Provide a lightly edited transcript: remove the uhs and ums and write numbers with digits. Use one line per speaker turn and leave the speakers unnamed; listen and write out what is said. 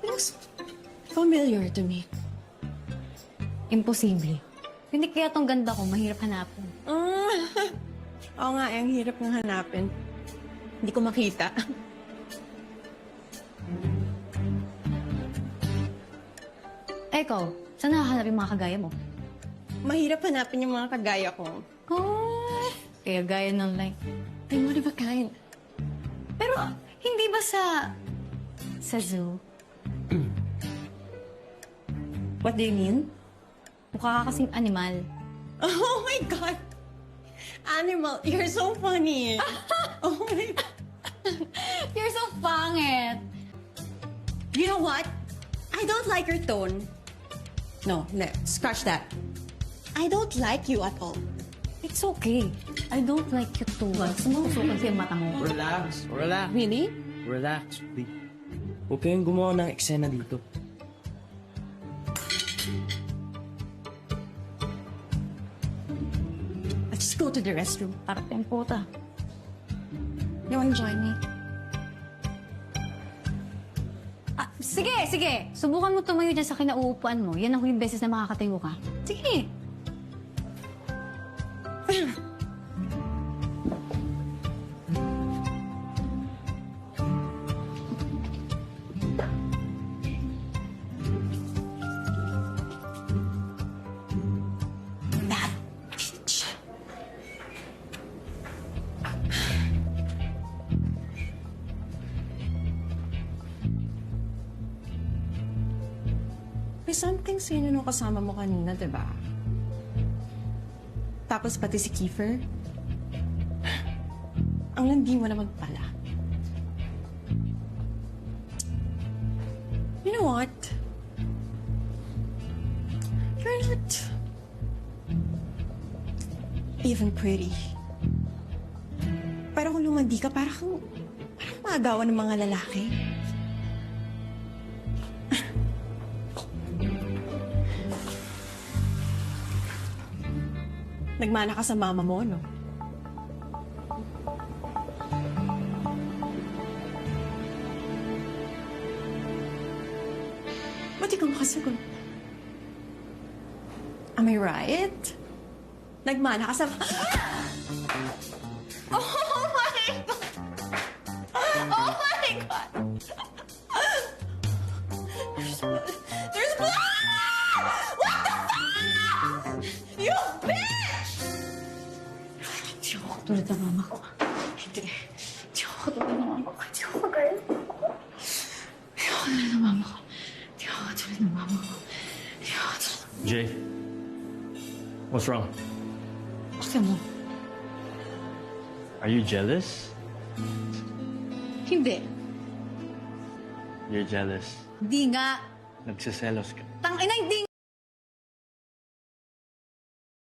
Looks familiar to me.
Imposible. Hindi kaya tong ganda ko, mahirap hanapin.
Oo nga, ang hirap ng hanapin. Hindi ko makita.
Ikaw, saan nakahanap yung mga kagaya mo?
Mahirap hanapin yung mga kagaya ko.
Oh, kaya gaya ng like.
I'm one of a kind.
Pero, hindi ba sa zoo?
What do you mean?
Mukha ka kasing animal.
Oh my God! Animal, you're so funny. Oh my God.
You're so pangit!
You know what? I don't like your tone. No, scratch that. I don't like you at all.
It's okay. I don't like you too. Sumusukan kasi ang mata mo.
Relax. Relax.
Really?
Relax, please. Huwag kayong gumawa ng eksena dito.
Let's go to the restroom.
Parating puta.
You wanna join me?
Ah, sige. Subukan mo tumayo dyan sa kinauupuan mo. Yan ang huling beses na makakatayo ka. Sige.
That bitch. May something sa'yo nung kasama mo kanina, di ba? Tapos pati si Kiefer. Ang landi mo naman pala. You know what? You're not even pretty. Pero kung lumandi ka, parang maagawan ng mga lalaki. Nagmana ka sa mama mo, no? Ba't ikaw makasagot? Am I right? Nagmana ka sa... Oh my God! Oh my God! There's blood! What the fuck? You bitch!
Di ako katulad ng mama ko. Hindi. Di ako katulad ng mama ko. Di ako kagaya. Di ako katulad ng mama ko. Di ako katulad ng mama ko. Di ako katulad ng...
Jay, what's wrong?
Gusto mo?
Are you jealous?
Hindi.
You're jealous.
Di nga.
Nagsiselos ka.
Tangina, hindi